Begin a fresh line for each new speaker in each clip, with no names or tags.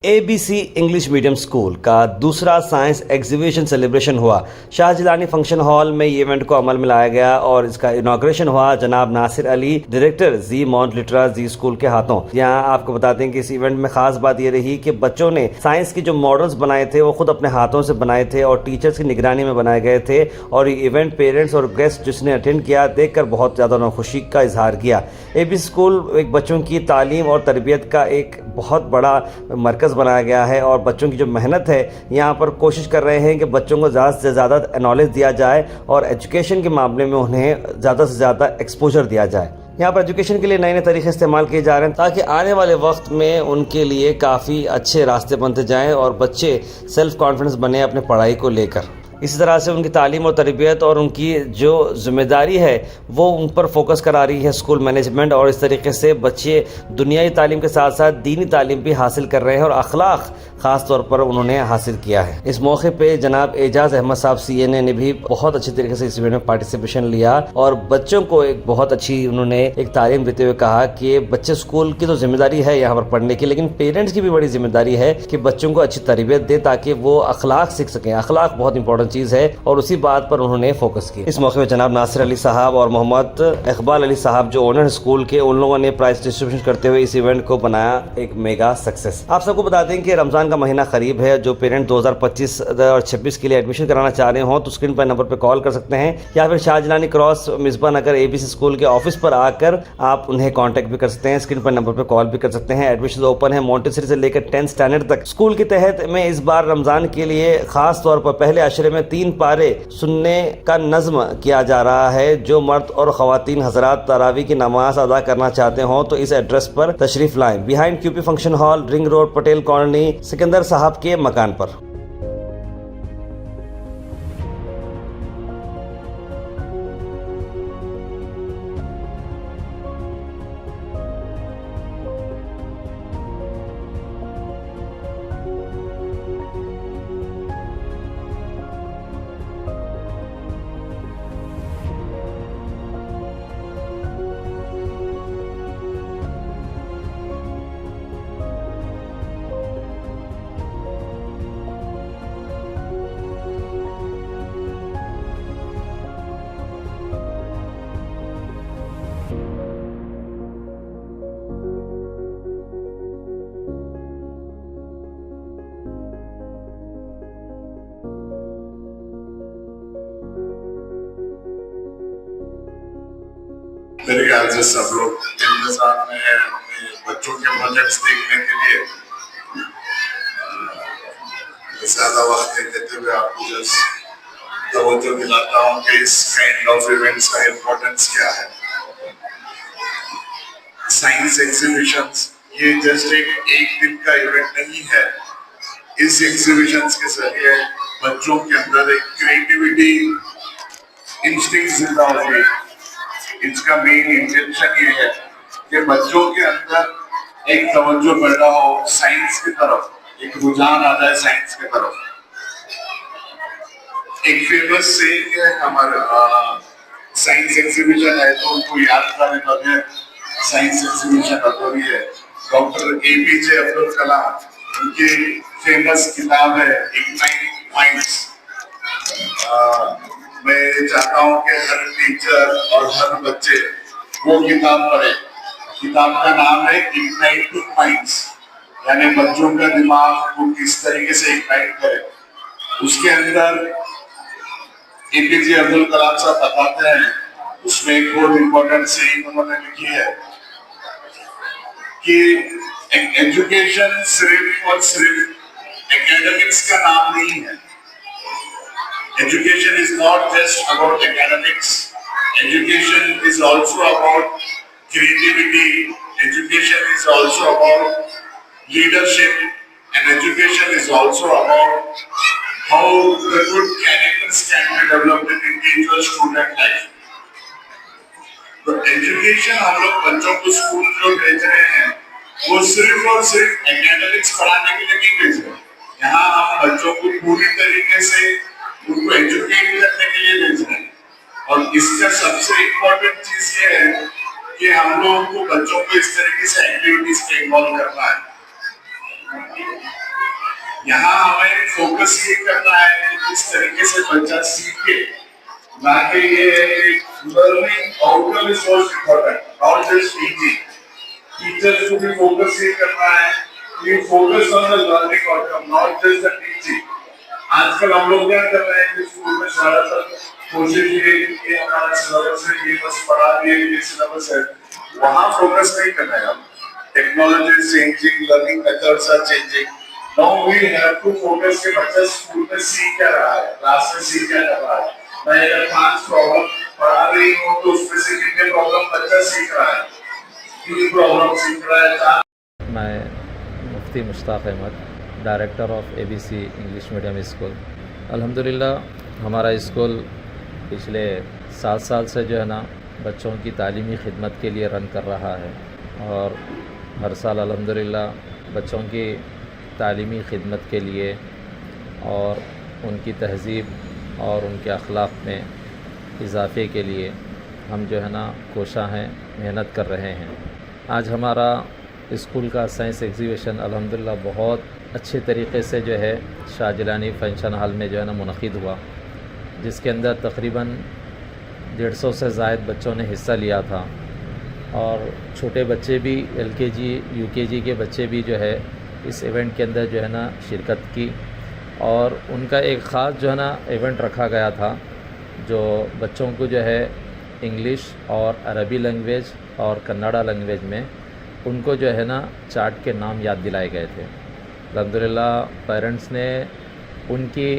ABC English medium school का दूसरा science exhibition celebration हुआ। शाहजिलानी फंक्शन हॉल में ये इवेंट को अमल में लाया गया और इसका इनॉग्रेशन हुआ जनाब नासिर अली, डायरेक्टर जी माउंट लिटरा जी स्कूल के हाथों। यहाँ आपको बताते हैं कि इस इवेंट में खास बात ये रही कि बच्चों ने साइंस की जो मॉडल्स बनाए थे वो खुद अपने हाथों से बनाए थे और टीचर्स की निगरानी में बनाए गए थे। और ये इवेंट पेरेंट्स और गेस्ट जिसने अटेंड किया देखकर बहुत ज़्यादा उन्होंने खुशी का इजहार किया। ABC स्कूल एक बच्चों की तालीम और तरबियत का एक बहुत बड़ा मरकज़ बनाया गया है और बच्चों की जो मेहनत है यहाँ पर कोशिश कर रहे हैं कि बच्चों को ज़्यादा से ज़्यादा नॉलेज दिया जाए और एजुकेशन के मामले में उन्हें ज़्यादा से ज़्यादा एक्सपोजर दिया जाए। यहाँ पर एजुकेशन के लिए नए नए तरीके इस्तेमाल किए जा रहे हैं ताकि आने वाले वक्त में उनके लिए काफ़ी अच्छे रास्ते बनते जाएँ और बच्चे सेल्फ कॉन्फिडेंस बने अपने पढ़ाई को लेकर। इसी तरह से उनकी तालीम और तरबियत और उनकी जो ज़िम्मेदारी है वो उन पर फोकस करा रही है स्कूल मैनेजमेंट। और इस तरीके से बच्चे दुनियाई तालीम के साथ साथ दीनी तालीम भी हासिल कर रहे हैं और अखलाक ख़ास तौर पर उन्होंने हासिल किया है। इस मौके पे जनाब एजाज़ अहमद साहब CNA ने भी बहुत अच्छे तरीके से इस इवेंट में पार्टिसिपेशन लिया और बच्चों को एक बहुत अच्छी उन्होंने एक तालीम देते हुए कहा कि बच्चे स्कूल की तो जिम्मेदारी है यहाँ पर पढ़ने की, लेकिन पेरेंट्स की भी बड़ी जिम्मेदारी है कि बच्चों को अच्छी तरबियत दे ताकि वो अखलाक सीख सकें। अखलाक बहुत इंपॉर्टेंट चीज़ है और उसी बात पर उन्होंने फोकस किया। इस मौके पर जनाब नासिर अली साहब और मोहम्मद इकबाल अली साहब जो ओनर स्कूल के, उन लोगों ने प्राइज डिस्ट्रीब्यूशन करते हुए इस इवेंट को बनाया एक मेगा सक्सेस। आप सबको बता दें कि रमज़ान का महीना करीब है। जो पेरेंट 2025 और 26 के लिए एडमिशन कराना चाह रहे हो तो स्क्रीन पर नंबर पर कॉल कर सकते हैं या फिर शाहजिलानी क्रॉस मिसबा नगर ABC स्कूल के ऑफिस पर आकर आप उन्हें कांटेक्ट भी कर सकते हैं। स्क्रीन पर नंबर पर कॉल भी कर सकते हैं। एडमिशन ओपन है मोंटेसरी से लेकर 10th स्टैंडर्ड तक। स्कूल के तहत में इस बार रमज़ान के लिए खास तौर पर पहले अशरे में 3 पारे सुनने का नज़्म किया जा रहा है। जो मर्द और ख़वातीन हज़रात तरावी की नमाज अदा करना चाहते हो तो इस एड्रेस पर तशरीफ लाएं। Behind QP function hall, ring road, Patel colony, Sikandar साहब के मकान पर।
मेरे ख्याल से सब लोग इंतजार में है अपने बच्चों के प्रोजेक्ट्स देखने के लिए। ज्यादा वक्त नहीं देते हुए आपको जस्ट तवज्जो दिलाता हूँ कि इस काइंड ऑफ इवेंट्स का इम्पोर्टेंस क्या है। साइंस एग्जीबिशंस ये जस्ट एक दिन का इवेंट नहीं है। इस एग्जीबिशंस के जरिए बच्चों के अंदर एक क्रिएटिविटी इंस्टिंक्ट जिंदा होगी। इसका मेन इंटेंशन ये है कि बच्चों के अंदर एक तवज्जो पैदा हो साइंस की तरफ, एक रुझान आ जाए साइंस की तरफ। एक फेमस सेइंग है हमारा, साइंस एग्जीबिशन है तो उनको याद करने लगे साइंस एग्जीबिशन अधूरी है। डॉक्टर APJ अब्दुल कलाम, उनकी फेमस किताब है इग्नाइटिंग माइंड्स। मैं चाहता हूँ कि हर टीचर और हर बच्चे वो किताब पढ़े। किताब का नाम है इग्नाइटिंग माइंड्स, यानी बच्चों का दिमाग को किस तरीके से इग्नाइट करे। उसके अंदर APJ अब्दुल कलाम साहब बताते हैं, उसमें एक बहुत इम्पोर्टेंट सेइंग उन्होंने लिखी है कि एजुकेशन सिर्फ और सिर्फ एकेडमिक्स का नाम नहीं है। Education is not just about academics. Education is also about creativity. Education is also about leadership, and education is also about how the good characters can be developed in individual student life. तो education हम लोग बच्चों को school जो भेज रहे हैं वो सिर्फ और सिर्फ एकेडमिक्स पढ़ाने के लिए नहीं भेज रहे। यहाँ हम बच्चों को पूरी तरीके से उनको एजुकेट करने के लिए भेज रहे हैं। और इसका सबसे इम्पोर्टेंट चीज ये है कि हम लोगों को बच्चों को इस तरीके से एक्टिविटीज में इन्वॉल्व करना है यहाँ हमें फोकस ये करना है कि किस तरीके से बच्चा सीखे, ना कि ये learning outcome is most important, not just teaching. Teachers को भी फोकस ये करना है कि focus on the learning outcome, not just the teaching. आजकल हम लोग क्या कर रहे हैं कि स्कूल में ज्यादातर कोशिश ये कि हमारा सिलेबस है, ये बस पढ़ा दिए, ये सिलेबस है, वहाँ फोकस नहीं करना है। Technology is changing, learning methods are changing. Now we have to focus कि बच्चा स्कूल में सीख क्या रहा है, क्लास में सीख क्या कर रहा है। मैं अगर 5 प्रॉब्लम पढ़ा रही हूँ तो उसमें से कितने प्रॉब्लम बच्चा सीख रहा है, 3 प्रॉब्लम सीख रहा है, 4।
मैं Mufti Mushtaq Ahmad, director of ABC English medium school. अल्हम्दुलिल्लाह हमारा स्कूल पिछले 7 साल से जो है ना बच्चों की तालीमी खिदमत के लिए रन कर रहा है, और हर साल अल्हम्दुलिल्लाह बच्चों की तालीमी खिदमत के लिए और उनकी तहज़ीब और उनके अखलाक में इजाफ़े के लिए हम जो है ना कोशा हैं, मेहनत कर रहे हैं। आज हमारा स्कूल का साइंस एग्ज़िबिशन अल्हम्दुलिल्लाह बहुत अच्छे तरीक़े से जो है शाहजिलानी फंक्शन हॉल में जो है ना मुनक़िद हुआ, जिसके अंदर तकरीबन 150 से ज़ायद बच्चों ने हिस्सा लिया था, और छोटे बच्चे भी LKG UKG के बच्चे भी जो है इस इवेंट के अंदर जो है ना शिरकत की। और उनका एक ख़ास जो है ना इवेंट रखा गया था, जो बच्चों को जो है इंग्लिश और अरबी लैंग्वेज और कन्नड़ा लैंग्वेज में उनको जो है ना चार्ट के नाम याद दिलाए गए थे। अल्हम्दुलिल्लाह पेरेंट्स ने उनकी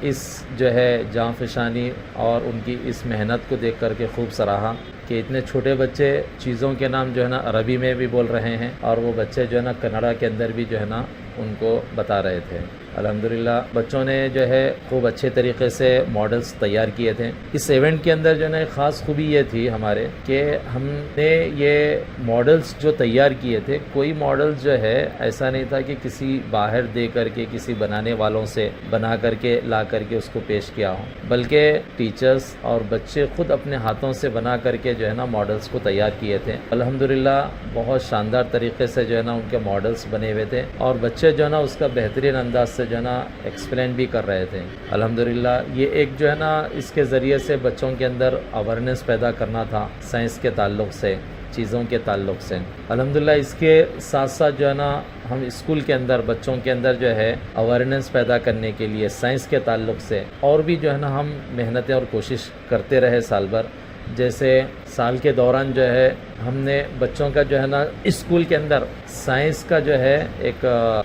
इस जो है जाँफशानी और उनकी इस मेहनत को देख कर के खूब सराहा कि इतने छोटे बच्चे चीज़ों के नाम जो है ना अरबी में भी बोल रहे हैं, और वो बच्चे जो है ना कन्नड़ा के अंदर भी जो है ना उनको बता रहे थे। अल्हम्दुलिल्लाह बच्चों ने जो है खूब अच्छे तरीक़े से मॉडल्स तैयार किए थे। इस इवेंट के अंदर जो है ना एक ख़ास खूबी ये थी हमारे कि हमने ये मॉडल्स जो तैयार किए थे, कोई मॉडल्स जो है ऐसा नहीं था कि किसी बाहर दे करके किसी बनाने वालों से बना करके ला करके उसको पेश किया हो, बल्कि टीचर्स और बच्चे ख़ुद अपने हाथों से बना करके जो है ना मॉडल्स को तैयार किए थे। अल्हम्दुलिल्लाह बहुत शानदार तरीक़े से जो है ना उनके मॉडल्स बने हुए थे, और बच्चे जो है ना उसका बेहतरीन अंदाज से जो है ना एक्सप्लेन भी कर रहे थे। अल्हम्दुलिल्लाह ये एक जो है ना इसके ज़रिए से बच्चों के अंदर अवेयरनेस पैदा करना था साइंस के ताल्लुक़ से, चीज़ों के ताल्लुक़ से। अल्हम्दुलिल्लाह इसके साथ साथ जो है ना हम स्कूल के अंदर बच्चों के अंदर जो है अवेयरनेस पैदा करने के लिए साइंस के ताल्लुक़ से और भी जो है ना हम मेहनतें और कोशिश करते रहे साल भर। जैसे साल के दौरान जो है हमने बच्चों का जो है ना स्कूल के अंदर साइंस का जो है एक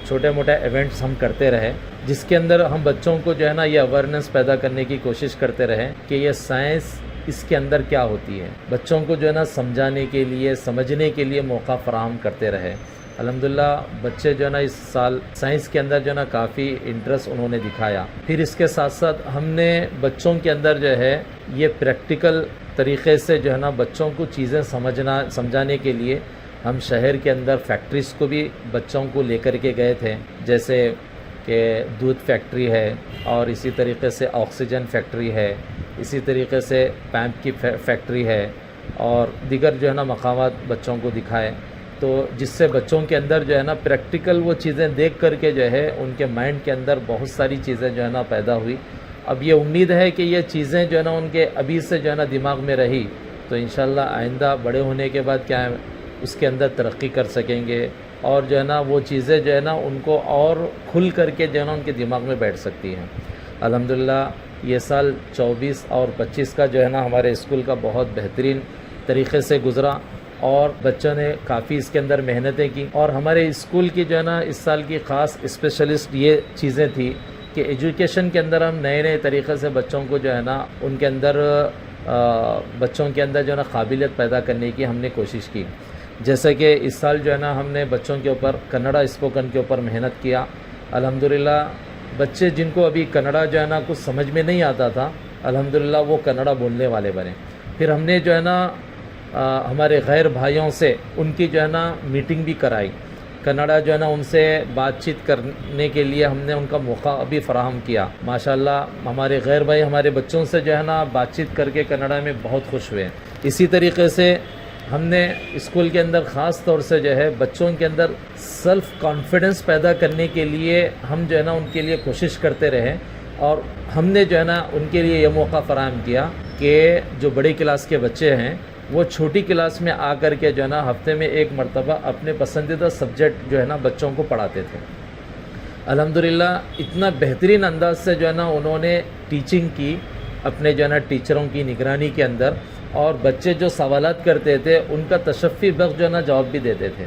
छोटे मोटे इवेंट्स हम करते रहे, जिसके अंदर हम बच्चों को जो है ना ये अवेयरनेस पैदा करने की कोशिश करते रहे कि ये साइंस इसके अंदर क्या होती है। बच्चों को जो है ना समझाने के लिए, समझने के लिए मौका फराहम करते रहे। अल्हम्दुलिल्लाह बच्चे जो है ना इस साल साइंस के अंदर जो है ना काफ़ी इंटरेस्ट उन्होंने दिखाया। फिर इसके साथ साथ हमने बच्चों के अंदर जो है ये प्रैक्टिकल तरीक़े से जो है ना बच्चों को चीज़ें समझाने के लिए हम शहर के अंदर फैक्ट्रीज़ को भी बच्चों को लेकर के गए थे, जैसे कि दूध फैक्ट्री है, और इसी तरीक़े से ऑक्सीजन फैक्ट्री है, इसी तरीक़े से पैम्प की फैक्ट्री है, और दीगर जो है ना मकामात बच्चों को दिखाए, तो जिससे बच्चों के अंदर जो है ना प्रैक्टिकल वो चीज़ें देख करके जो है उनके माइंड के अंदर बहुत सारी चीज़ें जो है ना पैदा हुई। अब ये उम्मीद है कि ये चीज़ें जो है ना उनके अभी से जो है ना दिमाग में रही तो इंशाल्लाह आइंदा बड़े होने के बाद क्या है उसके अंदर तरक्की कर सकेंगे, और जो है ना वो चीज़ें जो है ना उनको और खुल करके जो है ना उनके दिमाग में बैठ सकती हैं। अल्हम्दुलिल्लाह ये साल 24 और 25 का जो है ना हमारे स्कूल का बहुत बेहतरीन तरीक़े से गुज़रा, और बच्चों ने काफ़ी इसके अंदर मेहनतें की। और हमारे स्कूल की जो है ना इस साल की ख़ास स्पेशलिस्ट ये चीज़ें थी कि एजुकेशन के अंदर हम नए नए तरीक़े से बच्चों को जो है ना उनके अंदर बच्चों के अंदर जो है ना काबिलियत पैदा करने की हमने कोशिश की। जैसे कि इस साल जो है ना हमने बच्चों के ऊपर कन्नड़ा स्पोकन के ऊपर मेहनत किया। अल्हम्दुलिल्लाह बच्चे जिनको अभी कन्नड़ा जो है ना कुछ समझ में नहीं आता था, अल्हम्दुलिल्लाह वो कन्नड़ा बोलने वाले बने। फिर हमने जो है ना हमारे गैर भाइयों से उनकी जो है ना मीटिंग भी कराई, कन्नड़ा जो है ना उनसे बातचीत करने के लिए हमने उनका मौका भी फ़राहम किया। माशाल्लाह हमारे गैर भाई हमारे बच्चों से जो है ना बातचीत करके कन्नड़ा में बहुत खुश हुए। इसी तरीके से ہم نے اسکول کے اندر خاص طور سے جو ہے بچوں کے اندر سیلف کانفیڈنس پیدا کرنے کے لیے ہم جو ہے نا ان کے لیے کوشش کرتے رہے، اور ہم نے جو ہے نا ان کے لیے یہ موقع فراہم کیا کہ جو بڑی کلاس کے بچے ہیں وہ چھوٹی کلاس میں آ کر کے جو ہے نا ہفتے میں ایک مرتبہ اپنے پسندیدہ سبجیکٹ جو ہے نا بچوں کو پڑھاتے تھے۔ الحمدللہ اتنا بہترین انداز سے جو ہے نا انہوں نے ٹیچنگ کی اپنے جو ہے نا ٹیچروں کی نگرانی کے اندر، اور بچے جو سوالات کرتے تھے ان کا تشفی بخش جو ہے نا جواب بھی دیتے تھے۔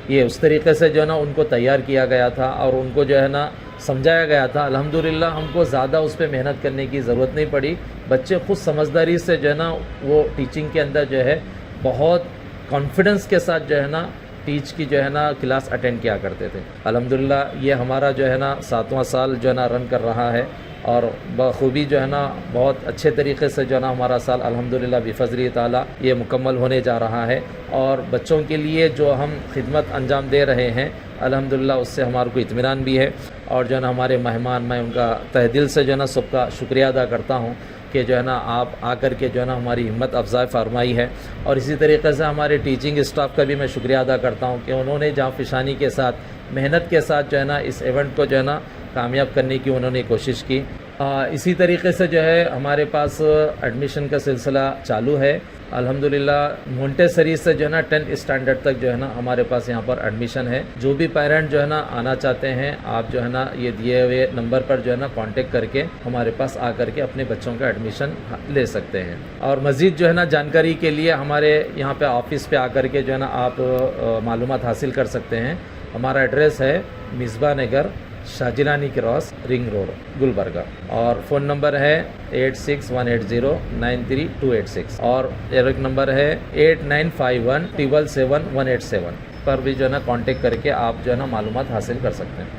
یہ اس طریقے سے جو ہے نا ان کو تیار کیا گیا تھا اور ان کو جو ہے نا سمجھایا گیا تھا۔ الحمدللہ ہم کو زیادہ اس پہ محنت کرنے کی ضرورت نہیں پڑی، بچے خود سمجھداری سے جو ہے نا وہ ٹیچنگ کے اندر جو ہے بہت کانفیڈنس کے ساتھ جو ہے نا ٹیچ کی جو ہے نا کلاس اٹینڈ کیا کرتے تھے۔ الحمدللہ یہ ہمارا جو ہے نا 7واں سال جو ہے نا رن کر رہا ہے، اور بخوبی جو ہے نا بہت اچھے طریقے سے جو ہے نا ہمارا سال الحمدللہ بفضل تعالیٰ یہ مکمل ہونے جا رہا ہے، اور بچوں کے لیے جو ہم خدمت انجام دے رہے ہیں الحمدللہ اس سے ہمارے کو اطمینان بھی ہے، اور جو ہے نا ہمارے مہمان، میں ان کا تہ دل سے جو ہے نا سب کا شکریہ ادا کرتا ہوں کہ جو ہے نا آپ آ کر کے جو ہے نا ہماری ہمت افزائی فرمائی ہے، اور اسی طریقے سے ہمارے ٹیچنگ اسٹاف کا بھی میں شکریہ ادا کرتا ہوں کہ انہوں نے جہاں فشانی کے ساتھ محنت کے ساتھ جو ہے نا اس ایونٹ کو جو ہے نا کامیاب کرنے کی انہوں نے کوشش کی۔ اسی طریقے سے جو ہے ہمارے پاس ایڈمیشن کا سلسلہ چالو ہے الحمدللہ۔ مونٹیسری سے جو ہے نا 10th اسٹینڈرڈ تک جو ہے نا ہمارے پاس یہاں پر ایڈمیشن ہے۔ جو بھی پیرنٹ جو ہے نا آنا چاہتے ہیں آپ جو ہے نا یہ دیے ہوئے نمبر پر جو ہے نا کانٹیکٹ کر کے ہمارے پاس آ کر کے اپنے بچوں کا ایڈمیشن لے سکتے ہیں، اور مزید جو ہے نا جانکاری کے لیے ہمارے یہاں پہ آفس پہ آ کر کے جو ہے نا آپ معلومات حاصل کر سکتے ہیں۔ ہمارا ایڈریس ہے Misbah Nagar, Shahjilani cross, ring road, Gulbarga, اور فون نمبر ہے 8618093286، اور ایک نمبر ہے 8951777187 پر بھی جو ہے نا کانٹیکٹ کر کے آپ جو ہے نا معلومات حاصل کر سکتے ہیں۔